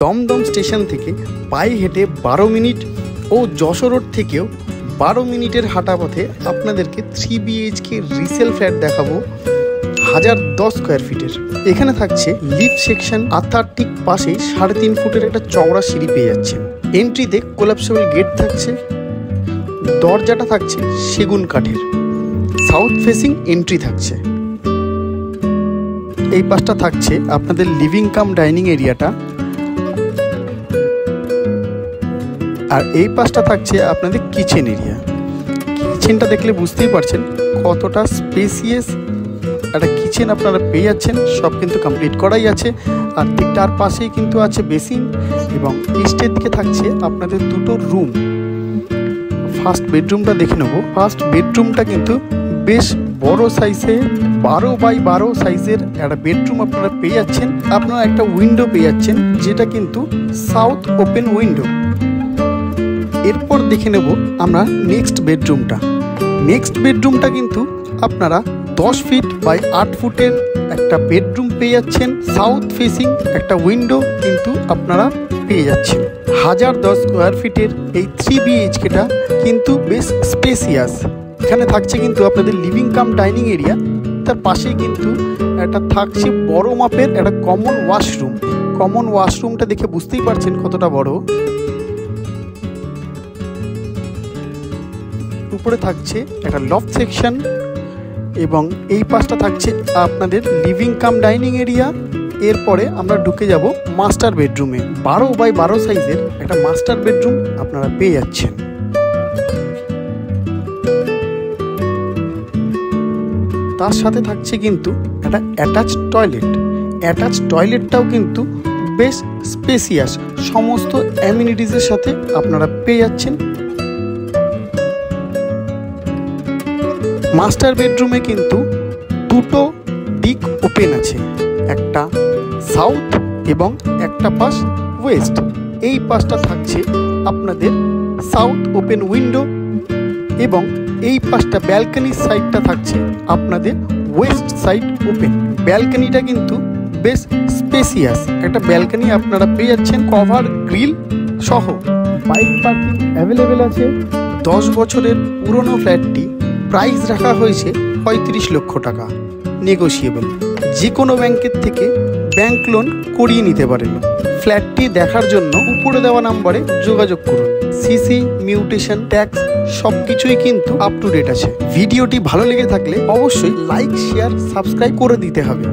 Dumdum station থেকে পায়ে হেঁটে 12 মিনিট ও যশোর রোড থেকেও 12 মিনিটের হাঁটা পথে আপনাদেরকে 3 BHK রিসেল ফ্ল্যাট দেখাবো 1010 স্কোয়ার ফিটের। এখানে থাকছে লিফট সেকশন, আর তার ঠিক পাশেই 3.5 ফুটের একটা চওড়া সিঁড়ি পেয়ে যাচ্ছেন। এন্ট্রিতে কোলাপসেবল গেট থাকছে, দরজাটা থাকছে সেগুন কাঠের, সাউথ ফেসিং এন্ট্রি থাকছে। এই পাশটা থাকছে আপনাদের লিভিং কাম ডাইনিং এরিয়াটা, আর এই পাশটা থাকছে আপনাদের কিচেন এরিয়া। কিচেনটা দেখলে বুঝতেই পারছেন কতটা স্পেসিয়াস একটা কিচেন আপনারা পেয়ে যাচ্ছেন। সব কিন্তু কমপ্লিট করাই আছে, আর ঠিক তার পাশেই কিন্তু আছে বেসিন, এবং ইস্টের দিকে থাকছে আপনাদের দুটো রুম। ফার্স্ট বেডরুমটা দেখে নেব। ফার্স্ট বেডরুমটা কিন্তু বেশ বড় সাইজে 12x12 সাইজের একটা বেডরুম আপনারা পেয়ে যাচ্ছেন। আপনারা একটা উইন্ডো পেয়ে যাচ্ছেন, যেটা কিন্তু সাউথ ওপেন উইন্ডো। এরপর দেখে নেব আমরা নেক্সট বেডরুমটা। নেক্সট বেডরুমটা কিন্তু আপনারা 10 ফিট বাই 8 ফুটের একটা বেডরুম পেয়ে যাচ্ছেন। সাউথ ফেসিং একটা উইন্ডো কিন্তু আপনারা পেয়ে যাচ্ছেন। 1010 স্কোয়ার ফিটের এই 3 BHKটা কিন্তু বেশ স্পেসিয়াস। এখানে থাকছে কিন্তু আপনাদের লিভিং কাম ডাইনিং এরিয়া, তার পাশেই কিন্তু একটা থাকছে বড় মাপের একটা কমন ওয়াশরুম। কমন ওয়াশরুমটা দেখে বুঝতেই পারছেন কতটা বড়। উপরে থাকছে একটা লফট সেকশন, এবং এই পাশটা থাকছে আপনাদের লিভিং কাম ডাইনিং এরিয়া। এরপরে আমরা ঢুকে যাব মাস্টার বেডরুমে। 12x12 সাইজের একটা মাস্টার বেডরুম আপনারা পেয়ে যাচ্ছেন। তার সাথে থাকছে কিন্তু একটা অ্যাটাচ টয়লেট। অ্যাটাচ টয়লেটটাও কিন্তু বেশ স্পেসিয়াস, সমস্ত অ্যামিনিটিসের সাথে আপনারা পেয়ে যাচ্ছেন। মাস্টার বেডরুমে কিন্তু দুটো দিক ওপেন আছে, একটা সাউথ এবং একটা পাশ ওয়েস্ট। এই পাশটা থাকছে আপনাদের সাউথ ওপেন উইন্ডো, এবং এই পাশটা ব্যালকনির সাইডটা থাকছে আপনাদের ওয়েস্ট সাইড ওপেন। ব্যালকনিটা কিন্তু বেশ স্পেসিয়াস একটা ব্যালকনি আপনারা পেয়ে যাচ্ছেন, কভার গ্রিল সহ। বাইক পার্কিং অ্যাভেলেবেল আছে। 10 বছরের পুরনো ফ্ল্যাটটি প্রাইস রাখা হয়েছে 35 লক্ষ টাকা, নেগোশিয়েবল। যে কোনো ব্যাংকের থেকে ব্যাংক লোন করিয়ে নিতে পারেন। ফ্ল্যাটটি দেখার জন্য উপরে দেওয়া নাম্বারে যোগাযোগ করুন। সিসি, মিউটেশন, ট্যাক্স সব কিছুই কিন্তু আপ টু ডেট আছে। ভিডিওটি ভালো লেগে থাকলে অবশ্যই লাইক, শেয়ার, সাবস্ক্রাইব করে দিতে হবে।